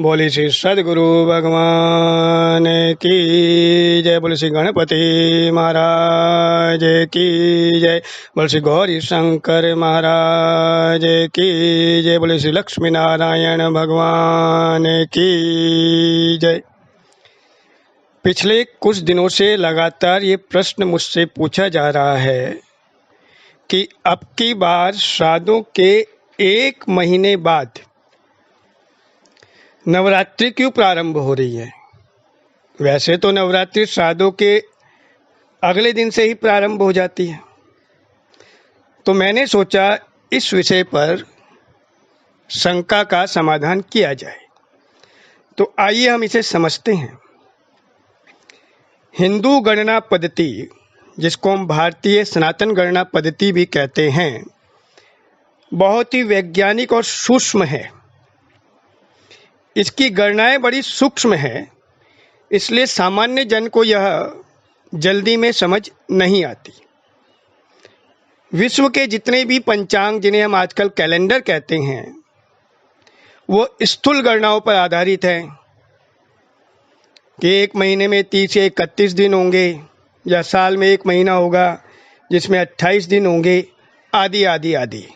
बोले श्री सदगुरु भगवान की जय। बोले श्री गणपति महाराज की जय। बोले श्री गौरी शंकर महाराज की जय। बोले श्री लक्ष्मी नारायण भगवान की जय। पिछले कुछ दिनों से लगातार ये प्रश्न मुझसे पूछा जा रहा है कि अब की बार श्राद्धों के 1 महीने बाद नवरात्रि क्यों प्रारंभ हो रही है। वैसे तो नवरात्रि श्राद्धों के अगले दिन से ही प्रारंभ हो जाती है, तो मैंने सोचा इस विषय पर शंका का समाधान किया जाए। तो आइए हम इसे समझते हैं। हिंदू गणना पद्धति, जिसको हम भारतीय सनातन गणना पद्धति भी कहते हैं, बहुत ही वैज्ञानिक और सूक्ष्म है। इसकी गणनाएं बड़ी सूक्ष्म है, इसलिए सामान्य जन को यह जल्दी में समझ नहीं आती। विश्व के जितने भी पंचांग, जिन्हें हम आजकल कैलेंडर कहते हैं, वो स्थूल गणनाओं पर आधारित हैं कि 1 महीने में 30 या 31 दिन होंगे, या साल में 1 महीना होगा जिसमें 28 दिन होंगे, आदि आदि आदि।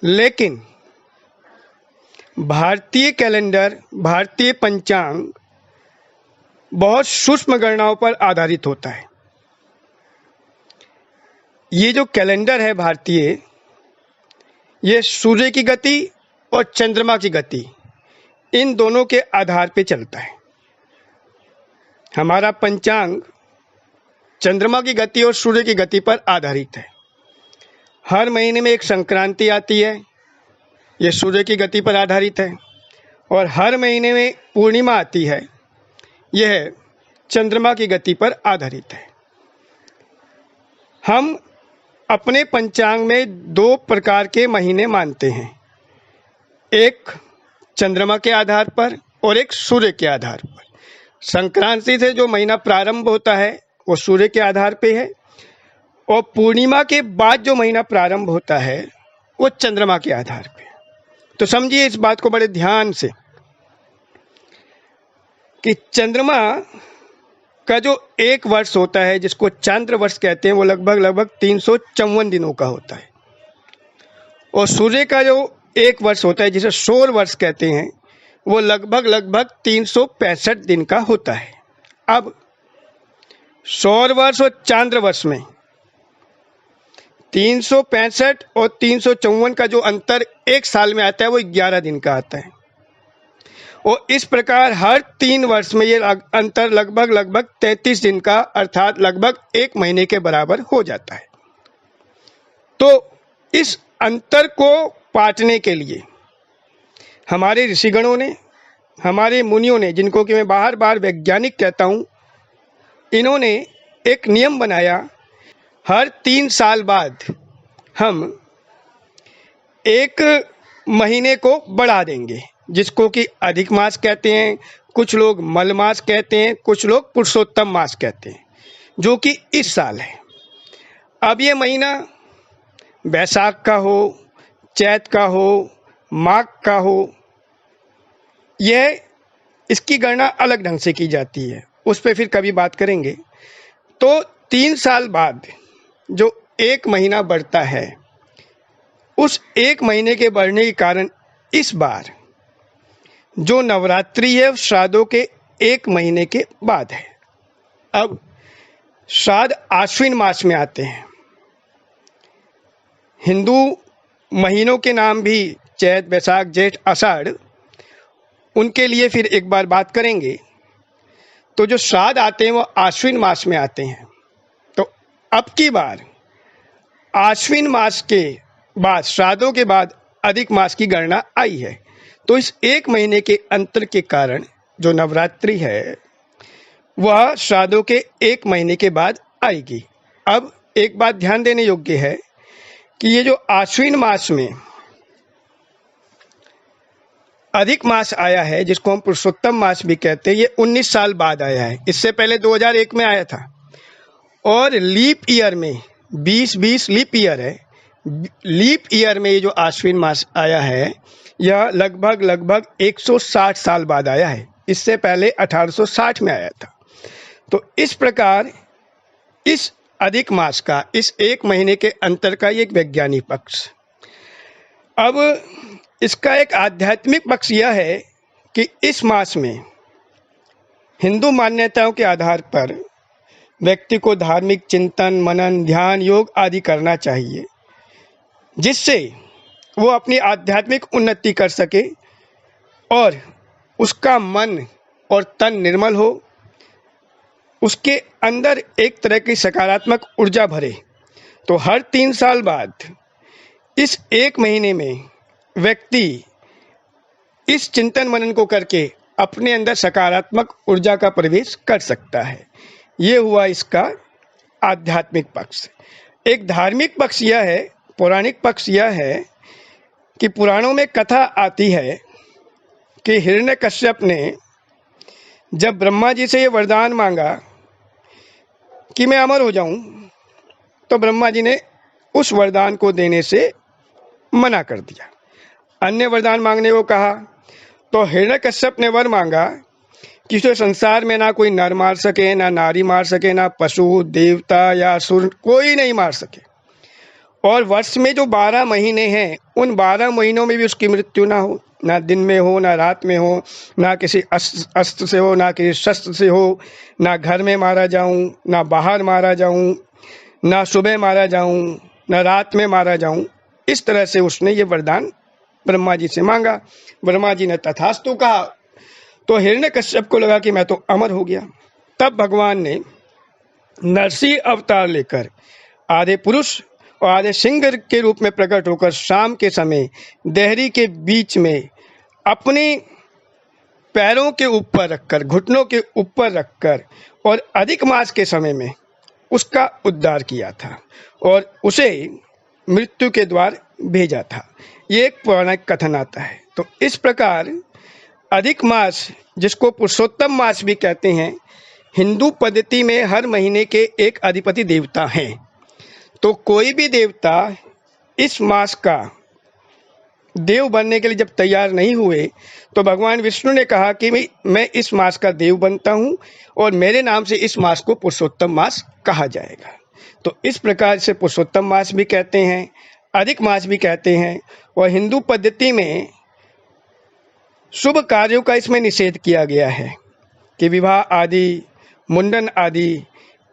लेकिन भारतीय कैलेंडर, भारतीय पंचांग बहुत सूक्ष्म गणनाओं पर आधारित होता है। ये जो कैलेंडर है भारतीय, ये सूर्य की गति और चंद्रमा की गति, इन दोनों के आधार पे चलता है। हमारा पंचांग चंद्रमा की गति और सूर्य की गति पर आधारित है। हर महीने में एक संक्रांति आती है, ये सूर्य की गति पर आधारित है, और हर महीने में पूर्णिमा आती है, यह चंद्रमा की गति पर आधारित है। हम अपने पंचांग में 2 प्रकार के महीने मानते हैं, एक चंद्रमा के आधार पर और एक सूर्य के आधार पर। संक्रांति से जो महीना प्रारंभ होता है वो सूर्य के आधार पे है, और पूर्णिमा के बाद जो महीना प्रारंभ होता है वो चंद्रमा के आधार पे है। तो समझिए इस बात को बड़े ध्यान से कि चंद्रमा का जो 1 वर्ष होता है, जिसको चांद्र वर्ष कहते हैं, वो लगभग 354 दिनों का होता है। और सूर्य का जो 1 वर्ष होता है, जिसे सौर वर्ष कहते हैं, वो लगभग 365 दिन का होता है। अब सौर वर्ष और चांद्र वर्ष में 365 और 354 का जो अंतर 1 साल में आता है, वो 11 दिन का आता है। और इस प्रकार हर 3 वर्ष में ये अंतर लगभग 33 दिन का, अर्थात लगभग 1 महीने के बराबर हो जाता है। तो इस अंतर को पाटने के लिए हमारे ऋषिगणों ने, हमारे मुनियों ने, जिनको कि मैं बार बार वैज्ञानिक कहता हूँ, इन्होंने एक नियम बनाया। हर 3 साल बाद हम 1 महीने को बढ़ा देंगे, जिसको कि अधिक मास कहते हैं, कुछ लोग मल मास कहते हैं, कुछ लोग पुरुषोत्तम मास कहते हैं, जो कि इस साल है। अब ये महीना बैसाख का हो, चैत का हो, माघ का हो, यह इसकी गणना अलग ढंग से की जाती है, उस पर फिर कभी बात करेंगे। तो 3 साल बाद जो 1 महीना बढ़ता है, उस 1 महीने के बढ़ने के कारण इस बार जो नवरात्रि है श्राद्धों के 1 महीने के बाद है। अब श्राद्ध आश्विन मास में आते हैं। हिंदू महीनों के नाम भी चैत, बैसाख, जेठ, आषाढ़, उनके लिए फिर एक बार बात करेंगे। तो जो श्राद्ध आते हैं वो आश्विन मास में आते हैं। तो अब की बार आश्विन मास के बाद, श्राद्धों के बाद अधिक मास की गणना आई है। तो इस 1 महीने के अंतर के कारण जो नवरात्रि है वह श्राद्धों के 1 महीने के बाद आएगी। अब एक बात ध्यान देने योग्य है कि ये जो आश्विन मास में अधिक मास आया है, जिसको हम पुरुषोत्तम मास भी कहते हैं, ये 19 साल बाद आया है। इससे पहले 2001 में आया था। और लीप ईयर में 2020 लीप ईयर है, लीप ईयर में ये जो आश्विन मास आया है, यह लगभग 160 साल बाद आया है। इससे पहले 1860 में आया था। तो इस प्रकार इस अधिक मास का, इस एक महीने के अंतर का एक वैज्ञानिक पक्ष। अब इसका एक आध्यात्मिक पक्ष यह है कि इस मास में हिंदू मान्यताओं के आधार पर व्यक्ति को धार्मिक चिंतन, मनन, ध्यान, योग आदि करना चाहिए, जिससे वो अपनी आध्यात्मिक उन्नति कर सके और उसका मन और तन निर्मल हो, उसके अंदर एक तरह की सकारात्मक ऊर्जा भरे। तो हर 3 साल बाद इस एक महीने में व्यक्ति इस चिंतन मनन को करके अपने अंदर सकारात्मक ऊर्जा का प्रवेश कर सकता है। ये हुआ इसका आध्यात्मिक पक्ष। एक धार्मिक पक्ष यह है, पौराणिक पक्ष यह है कि पुराणों में कथा आती है कि हिरण्यकश्यप ने जब ब्रह्मा जी से ये वरदान मांगा कि मैं अमर हो जाऊं, तो ब्रह्मा जी ने उस वरदान को देने से मना कर दिया। अन्य वरदान मांगने को कहा, तो हिरण्यकश्यप ने वर मांगा कि इस संसार में ना कोई नर मार सके, ना नारी मार सके, ना पशु, देवता या असुर, कोई नहीं मार सके। और वर्ष में जो 12 महीने हैं, उन 12 महीनों में भी उसकी मृत्यु ना हो, ना दिन में हो, ना रात में हो, ना किसी अस्त्र से हो, ना किसी शस्त्र से हो, ना घर में मारा जाऊं, ना बाहर मारा जाऊं, ना सुबह मारा जाऊं, ना रात में मारा जाऊं। इस तरह से उसने ये वरदान ब्रह्मा जी से मांगा। ब्रह्मा जी ने तथास्तु कहा। तो हिरण्यकश्यप को लगा कि मैं तो अमर हो गया। तब भगवान ने नरसिंह अवतार लेकर आधे पुरुष और आधे सिंह के रूप में प्रकट होकर शाम के समय देहरी के बीच में अपने पैरों के ऊपर रखकर, घुटनों के ऊपर रखकर और अधिक मास के समय में उसका उद्धार किया था और उसे मृत्यु के द्वार भेजा था। ये एक पौराणिक कथन आता है। तो इस प्रकार अधिक मास, जिसको पुरुषोत्तम मास भी कहते हैं, हिंदू पद्धति में हर महीने के एक अधिपति देवता हैं। तो कोई भी देवता इस मास का देव बनने के लिए जब तैयार नहीं हुए, तो भगवान विष्णु ने कहा कि मैं इस मास का देव बनता हूँ और मेरे नाम से इस मास को पुरुषोत्तम मास कहा जाएगा। तो इस प्रकार से पुरुषोत्तम मास भी कहते हैं, अधिक मास भी कहते हैं। और हिंदू पद्धति में शुभ कार्यों का इसमें निषेध किया गया है कि विवाह आदि, मुंडन आदि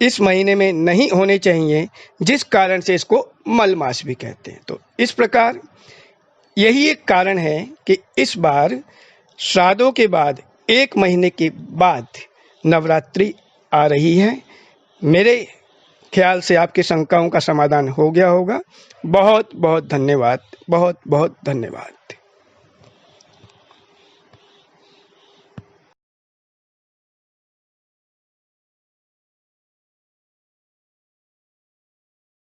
इस महीने में नहीं होने चाहिए, जिस कारण से इसको मल मास भी कहते हैं। तो इस प्रकार यही एक कारण है कि इस बार श्राद्धों के बाद 1 महीने के बाद नवरात्रि आ रही है। मेरे ख्याल से आपकी शंकाओं का समाधान हो गया होगा। बहुत बहुत धन्यवाद, बहुत बहुत धन्यवाद।